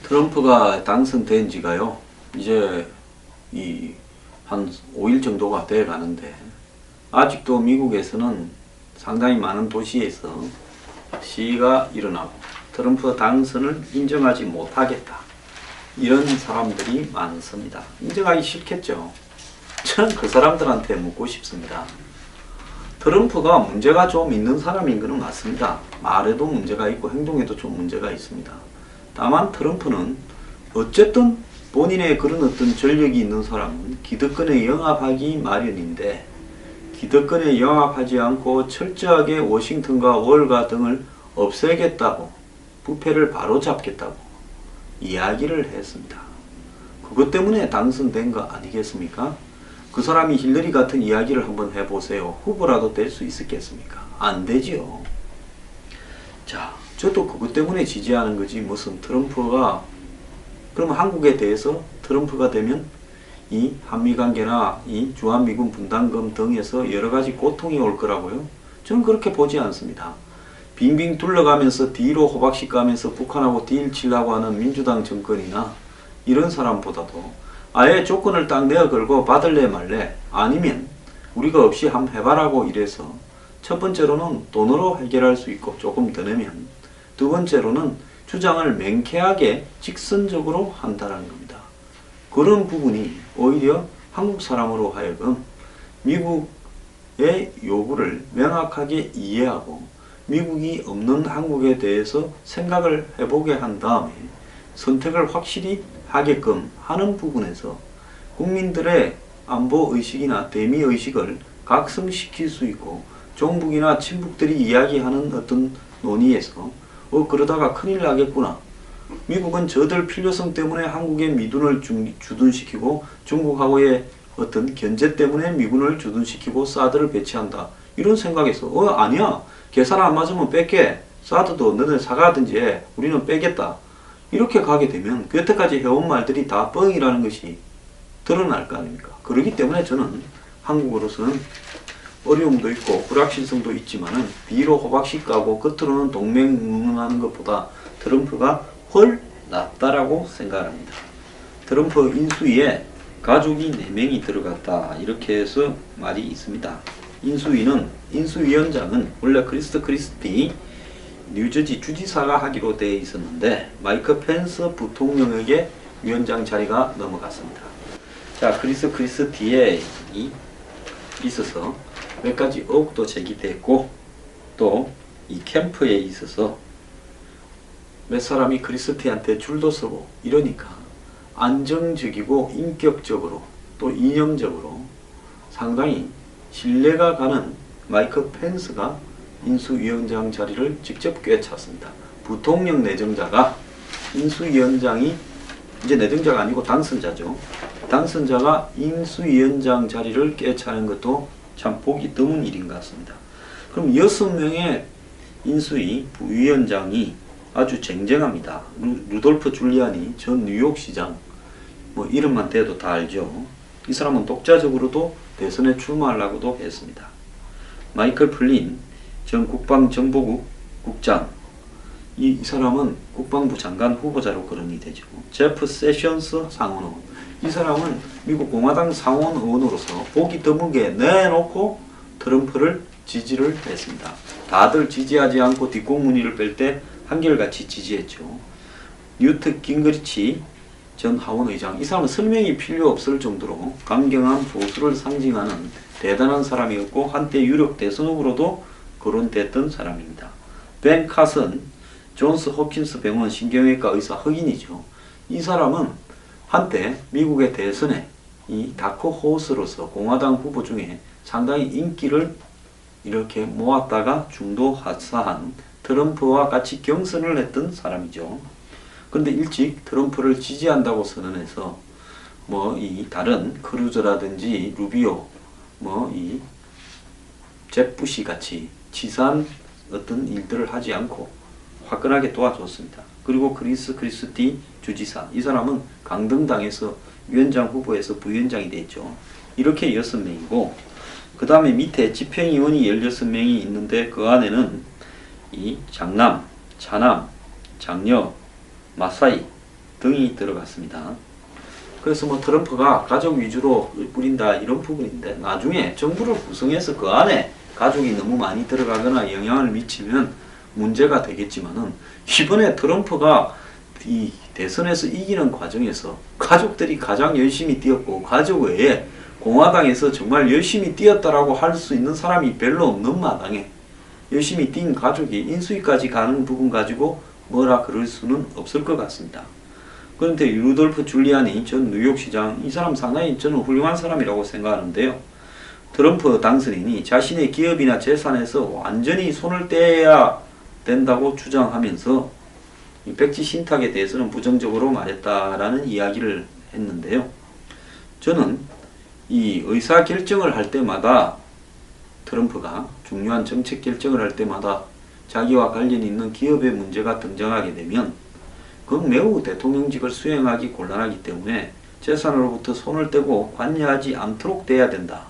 트럼프가 당선된 지가요, 이제 한 5일 정도가 돼 가는데, 아직도 미국에서는 상당히 많은 도시에서 시위가 일어나고, 트럼프 당선을 인정하지 못하겠다, 이런 사람들이 많습니다. 인정하기 싫겠죠. 저는 그 사람들한테 묻고 싶습니다. 트럼프가 문제가 좀 있는 사람인 것은 맞습니다. 말에도 문제가 있고 행동에도 좀 문제가 있습니다. 다만 트럼프는 어쨌든 본인의 그런 어떤 전력이 있는 사람은 기득권에 영합하기 마련인데, 기득권에 영합하지 않고 철저하게 워싱턴과 월가 등을 없애겠다고, 부패를 바로잡겠다고 이야기를 했습니다. 그것 때문에 당선된 거 아니겠습니까? 그 사람이 힐러리 같은 이야기를 한번 해보세요. 후보라도 될 수 있었겠습니까? 안 되지요. 자, 저도 그것 때문에 지지하는 거지, 무슨 트럼프가, 그러면 한국에 대해서 트럼프가 되면 이 한미관계나 이 주한미군 분담금 등에서 여러가지 고통이 올 거라고요? 저는 그렇게 보지 않습니다. 빙빙 둘러가면서 뒤로 호박씨 까면서 북한하고 딜 치려고 하는 민주당 정권이나 이런 사람보다도 아예 조건을 딱 내어 걸고 받을래 말래, 아니면 우리가 없이 한번 해봐라고 이래서, 첫 번째로는 돈으로 해결할 수 있고 조금 더 내면, 두 번째로는 주장을 맹쾌하게 직선적으로 한다는 겁니다. 그런 부분이 오히려 한국 사람으로 하여금 미국의 요구를 명확하게 이해하고 미국이 없는 한국에 대해서 생각을 해보게 한 다음에 선택을 확실히 하게끔 하는 부분에서 국민들의 안보의식이나 대미의식을 각성시킬 수 있고, 종북이나 친북들이 이야기하는 어떤 논의에서 그러다가 큰일 나겠구나, 미국은 저들 필요성 때문에 한국에 미군을 주둔시키고 중국하고의 어떤 견제 때문에 미군을 주둔시키고 사드를 배치한다, 이런 생각에서 아니야, 계산 안 맞으면 뺄게, 사드도 너네 사가든지 해, 우리는 빼겠다, 이렇게 가게 되면 여태까지 해온 말들이 다 뻥이라는 것이 드러날 거 아닙니까? 그렇기 때문에 저는 한국으로서는 어려움도 있고 불확실성도 있지만은 뒤로 호박씨 까고 겉으로는 동맹응응하는 것보다 트럼프가 훨 낫다라고 생각합니다. 트럼프 인수위에 가족이 4명이 들어갔다, 이렇게 해서 말이 있습니다. 인수위원장은 원래 크리스티 뉴저지 주지사가 하기로 되어 있었는데 마이크 펜스 부통령에게 위원장 자리가 넘어갔습니다. 자, 크리스티에 있어서 몇 가지 의혹도 제기됐고, 또 이 캠프에 있어서 몇 사람이 크리스티한테 줄도 서고 이러니까 안정적이고 인격적으로 또 이념적으로 상당히 신뢰가 가는 마이크 펜스가 인수위원장 자리를 직접 꿰찼습니다. 부통령 내정자가, 인수위원장이 이제 내정자가 아니고 당선자죠. 당선자가 인수위원장 자리를 꿰차는 것도 참 보기 드문 일인 것 같습니다. 그럼 6명의 인수위 부위원장이 아주 쟁쟁합니다. 루돌프 줄리아니 전 뉴욕시장, 뭐 이름만 대도 다 알죠. 이 사람은 독자적으로도 대선에 출마하려고도 했습니다. 마이클 플린 전 국방정보국 국장, 이 사람은 국방부 장관 후보자로 거론이 되죠. 제프 세션스 상원의원, 이 사람은 미국 공화당 상원의원으로서 보기 드물게 내놓고 트럼프를 지지를 했습니다. 다들 지지하지 않고 뒷공무니를 뺄 때 한결같이 지지했죠. 뉴트 깅그리치 전 하원의장, 이 사람은 설명이 필요 없을 정도로 강경한 보수를 상징하는 대단한 사람이었고 한때 유력 대선 후보로도 거론됐던 사람입니다. 벤 카슨 존스 홉킨스 병원 신경외과 의사 흑인이죠. 이 사람은 한때 미국의 대선에 이 다크 호스로서 공화당 후보 중에 상당히 인기를 이렇게 모았다가 중도 하사한 트럼프와 같이 경선을 했던 사람이죠. 그런데 일찍 트럼프를 지지한다고 선언해서 뭐 이 다른 크루즈라든지 루비오, 뭐 이 잽부시 같이 치사한 어떤 일들을 하지 않고 화끈하게 도와줬습니다. 그리고 크리스티 주지사, 이 사람은 강등당에서 위원장 후보에서 부위원장이 됐죠. 이렇게 6명이고, 그 다음에 밑에 집행위원이 16명이 있는데 그 안에는 이 장남, 차남, 장녀, 마사이, 등이 들어갔습니다. 그래서 뭐 트럼프가 가족 위주로 뿌린다 이런 부분인데, 나중에 정부를 구성해서 그 안에 가족이 너무 많이 들어가거나 영향을 미치면 문제가 되겠지만은, 이번에 트럼프가 이 대선에서 이기는 과정에서 가족들이 가장 열심히 뛰었고, 가족 외에 공화당에서 정말 열심히 뛰었다라고 할 수 있는 사람이 별로 없는 마당에 열심히 뛴 가족이 인수위까지 가는 부분 가지고 뭐라 그럴 수는 없을 것 같습니다. 그런데 루돌프 줄리아니 전 뉴욕시장, 이 사람 상당히 저는 훌륭한 사람이라고 생각하는데요. 트럼프 당선인이 자신의 기업이나 재산에서 완전히 손을 떼야 된다고 주장하면서 이 백지 신탁에 대해서는 부정적으로 말했다라는 이야기를 했는데요. 저는 이 의사 결정을 할 때마다, 트럼프가 중요한 정책 결정을 할 때마다 자기와 관련이 있는 기업의 문제가 등장하게 되면 그건 매우 대통령직을 수행하기 곤란하기 때문에 재산으로부터 손을 떼고 관여하지 않도록 돼야 된다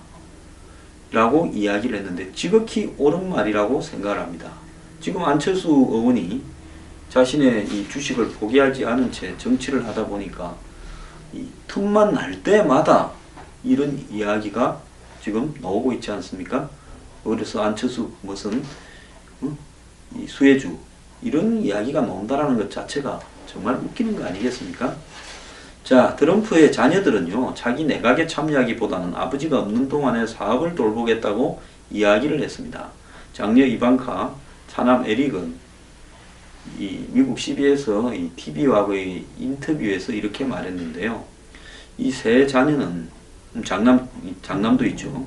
라고 이야기를 했는데, 지극히 옳은 말이라고 생각을 합니다. 지금 안철수 의원이 자신의 이 주식을 포기하지 않은 채 정치를 하다 보니까 이 틈만 날 때마다 이런 이야기가 지금 나오고 있지 않습니까? 그래서 안철수 무슨 이 수혜주 이런 이야기가 나온다라는 것 자체가 정말 웃기는 거 아니겠습니까? 자, 트럼프의 자녀들은요, 자기 내각에 참여하기보다는 아버지가 없는 동안에 사업을 돌보겠다고 이야기를 했습니다. 장녀 이방카, 차남 에릭은 이 미국 CBS 이 TV와의 인터뷰에서 이렇게 말했는데요. 이 세 자녀는 장남도 있죠.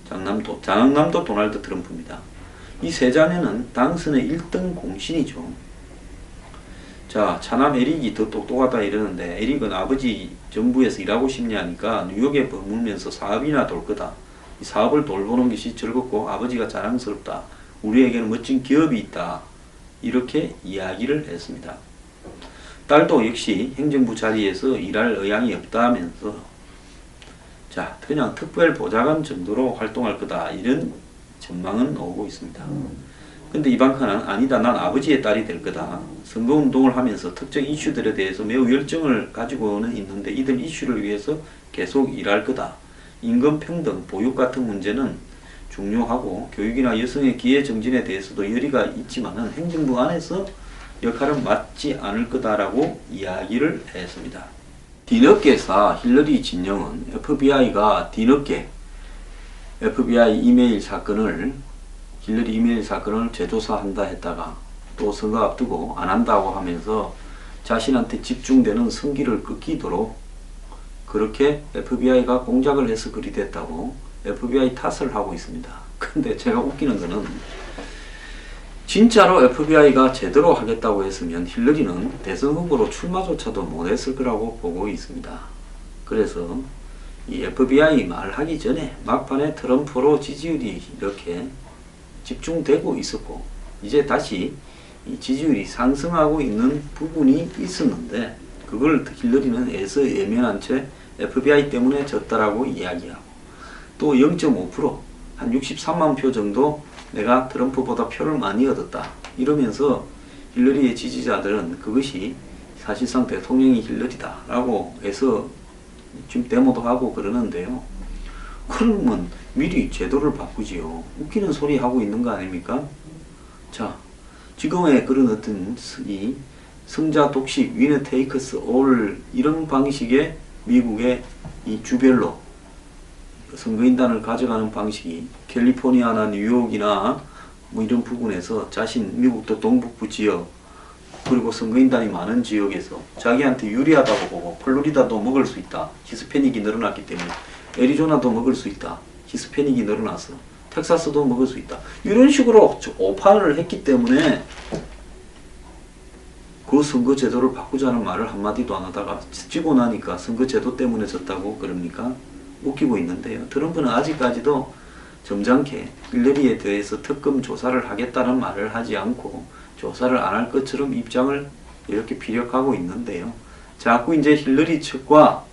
장남도 도널드 트럼프입니다. 이 세 자녀는 당선의 1등 공신이죠. 자, 차남 에릭이 더 똑똑하다 이러는데, 에릭은 아버지 정부에서 일하고 싶냐니까 뉴욕에 머물면서 사업이나 돌 거다. 이 사업을 돌보는 것이 즐겁고 아버지가 자랑스럽다. 우리에게는 멋진 기업이 있다. 이렇게 이야기를 했습니다. 딸도 역시 행정부 자리에서 일할 의향이 없다면서, 자, 그냥 특별 보좌관 정도로 활동할 거다. 이런 전망은 나오고 있습니다. 근데 이방카는 아니다, 난 아버지의 딸이 될 거다. 선거운동을 하면서 특정 이슈들에 대해서 매우 열정을 가지고는 있는데 이들 이슈를 위해서 계속 일할 거다. 임금평등, 보육 같은 문제는 중요하고 교육이나 여성의 기회 정진에 대해서도 열의가 있지만은 행정부 안에서 역할은 맡지 않을 거다라고 이야기를 했습니다. 뒤늦게사 힐러리 진영은 FBI가 뒤늦게 FBI 이메일 사건을, 힐러리 이메일 사건을 재조사한다 했다가 또 선거 앞두고 안 한다고 하면서 자신한테 집중되는 성기를 꺾이도록 그렇게 FBI가 공작을 해서 그리 됐다고 FBI 탓을 하고 있습니다. 근데 제가 웃기는 거는, 진짜로 FBI가 제대로 하겠다고 했으면 힐러리는 대선 후보로 출마조차도 못했을 거라고 보고 있습니다. 그래서 이 FBI 말하기 전에 막판에 트럼프로 지지율이 이렇게 집중되고 있었고, 이제 다시 이 지지율이 상승하고 있는 부분이 있었는데, 그걸 힐러리는 애서 예면한 채 FBI 때문에 졌다라고 이야기하고, 또 0.5%, 한 63만 표 정도 내가 트럼프보다 표를 많이 얻었다 이러면서 힐러리의 지지자들은 그것이 사실상 대통령이 힐러리다 라고 해서 지금 데모도 하고 그러는데요. 그러면 미리 제도를 바꾸지요. 웃기는 소리 하고 있는 거 아닙니까? 자, 지금의 그런 어떤 이 승자 독식, 위너 테이크스 올 이런 방식의 미국의 이 주별로 선거인단을 가져가는 방식이 캘리포니아나 뉴욕이나 뭐 이런 부분에서 미국도 동북부 지역 그리고 선거인단이 많은 지역에서 자기한테 유리하다고 보고, 플로리다도 먹을 수 있다. 히스패닉이 늘어났기 때문에. 애리조나도 먹을 수 있다. 히스패닉이 늘어났어. 텍사스도 먹을 수 있다. 이런 식으로 오판을 했기 때문에 그 선거제도를 바꾸자는 말을 한마디도 안 하다가 지고 나니까 선거제도 때문에 졌다고 그럽니까? 웃기고 있는데요. 트럼프는 아직까지도 점잖게 힐러리에 대해서 특검 조사를 하겠다는 말을 하지 않고 조사를 안 할 것처럼 입장을 이렇게 피력하고 있는데요. 자꾸 이제 힐러리 측과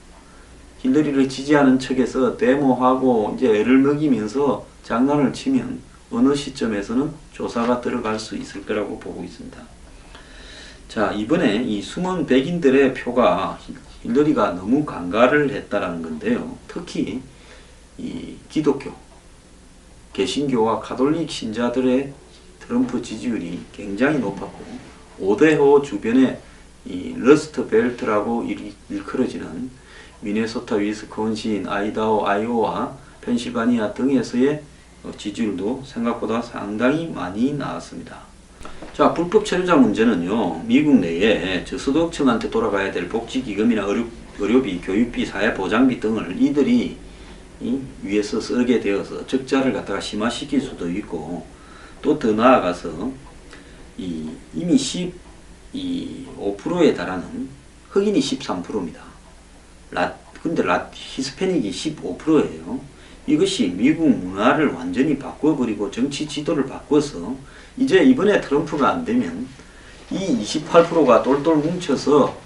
힐러리를 지지하는 측에서 데모하고 이제 애를 먹이면서 장난을 치면 어느 시점에서는 조사가 들어갈 수 있을 거라고 보고 있습니다. 자, 이번에 이 숨은 백인들의 표가 힐러리가 너무 강가를 했다라는 건데요. 특히 이 기독교, 개신교와 가톨릭 신자들의 트럼프 지지율이 굉장히 높았고, 오데호 주변에 이 러스트 벨트라고 일컬어지는 미네소타, 위스콘신, 아이다호, 아이오와 펜실바니아 등에서의 지지율도 생각보다 상당히 많이 나왔습니다. 자, 불법 체류자 문제는요, 미국 내에 저소득층한테 돌아가야 될 복지기금이나 의료비, 교육비, 사회보장비 등을 이들이 위에서 쓰게 되어서 적자를 갖다가 심화시킬 수도 있고, 또 더 나아가서 이미 15%에 달하는 흑인이 13%입니다. 근데 히스패닉이 15%예요. 이것이 미국 문화를 완전히 바꿔버리고 정치 지도를 바꿔서 이제 이번에 트럼프가 안 되면 이 28%가 똘똘 뭉쳐서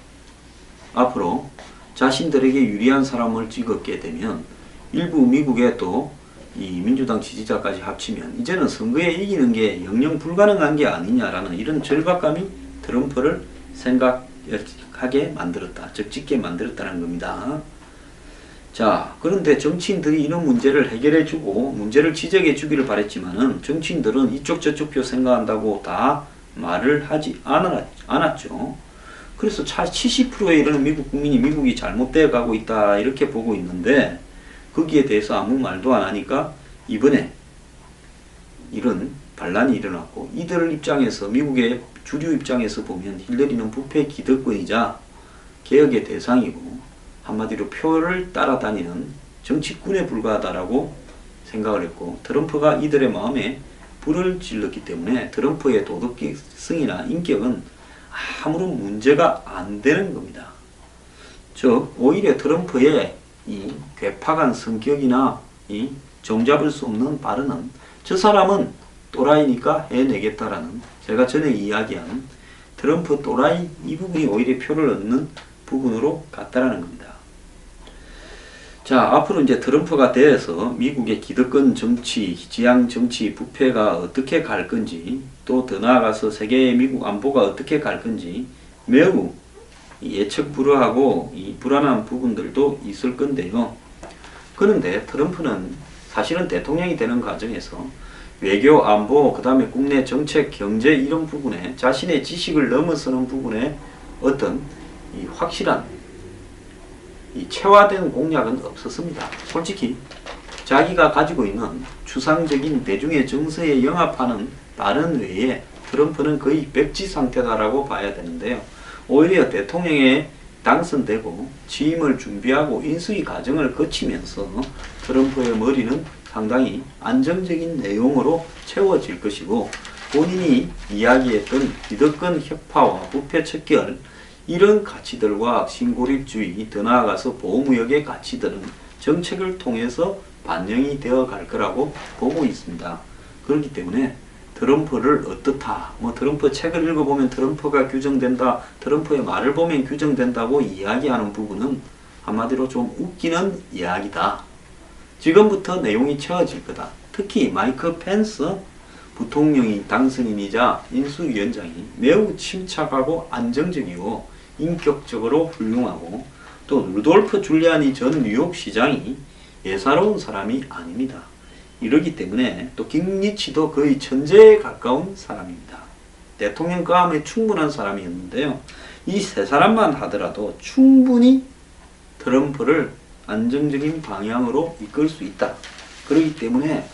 앞으로 자신들에게 유리한 사람을 찍었게 되면 일부 미국의 또 이 민주당 지지자까지 합치면 이제는 선거에 이기는 게 영영 불가능한 게 아니냐라는 이런 절박감이 트럼프를 생각하게 만들었다. 적짓게 만들었다는 겁니다. 자, 그런데 정치인들이 이런 문제를 해결해주고 문제를 지적해 주기를 바랬지만은 정치인들은 이쪽 저쪽 표 생각한다고 다 말을 하지 않았죠. 그래서 70%에 이르는 미국 국민이 미국이 잘못되어 가고 있다 이렇게 보고 있는데, 거기에 대해서 아무 말도 안 하니까 이번에 이런 반란이 일어났고, 이들 입장에서, 미국의 주류 입장에서 보면 힐러리는 부패 기득권이자 개혁의 대상이고 한마디로 표를 따라다니는 정치꾼에 불과하다라고 생각을 했고, 트럼프가 이들의 마음에 불을 질렀기 때문에 트럼프의 도덕성이나 인격은 아무런 문제가 안 되는 겁니다. 즉 오히려 트럼프의 이 괴팍한 성격이나 이 종잡을 수 없는 발언은 저 사람은 또라이니까 해내겠다라는, 제가 전에 이야기한 트럼프 또라이 이 부분이 오히려 표를 얻는 부분으로 갔다라는 겁니다. 자, 앞으로 이제 트럼프가 돼서 미국의 기득권 정치, 지향 정치, 부패가 어떻게 갈 건지, 또 더 나아가서 세계의 미국 안보가 어떻게 갈 건지 매우 예측 불허하고 이 불안한 부분들도 있을 건데요. 그런데 트럼프는 사실은 대통령이 되는 과정에서 외교, 안보, 그 다음에 국내 정책, 경제 이런 부분에 자신의 지식을 넘어서는 부분에 어떤 이 확실한 이 체화된 공약은 없었습니다. 솔직히 자기가 가지고 있는 추상적인 대중의 정서에 영합하는 발언 외에 트럼프는 거의 백지 상태다라고 봐야 되는데요. 오히려 대통령에 당선되고 취임을 준비하고 인수위 과정을 거치면서 트럼프의 머리는 상당히 안정적인 내용으로 채워질 것이고, 본인이 이야기했던 기득권 혁파와 부패 척결 이런 가치들과 신고립주의, 더 나아가서 보호무역의 가치들은 정책을 통해서 반영이 되어 갈 거라고 보고 있습니다. 그렇기 때문에 트럼프를 어떻다, 트럼프 책을 읽어보면 트럼프가 규정된다, 트럼프의 말을 보면 규정된다고 이야기하는 부분은 한마디로 좀 웃기는 이야기다. 지금부터 내용이 채워질 거다. 특히 마이크 펜스 부통령이 당선인이자 인수위원장이 매우 침착하고 안정적이고 인격적으로 훌륭하고, 또 루돌프 줄리아니 전 뉴욕 시장이 예사로운 사람이 아닙니다. 이러기 때문에 또 김리치도 거의 천재에 가까운 사람입니다. 대통령감에 충분한 사람이었는데요. 이 세 사람만 하더라도 충분히 트럼프를 안정적인 방향으로 이끌 수 있다. 그렇기 때문에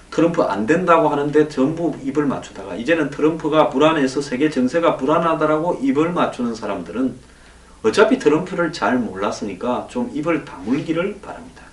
트럼프 안 된다고 하는데 전부 입을 맞추다가 이제는 트럼프가 불안해서 세계 정세가 불안하다라고 입을 맞추는 사람들은 어차피 트럼프를 잘 몰랐으니까 좀 입을 다물기를 바랍니다.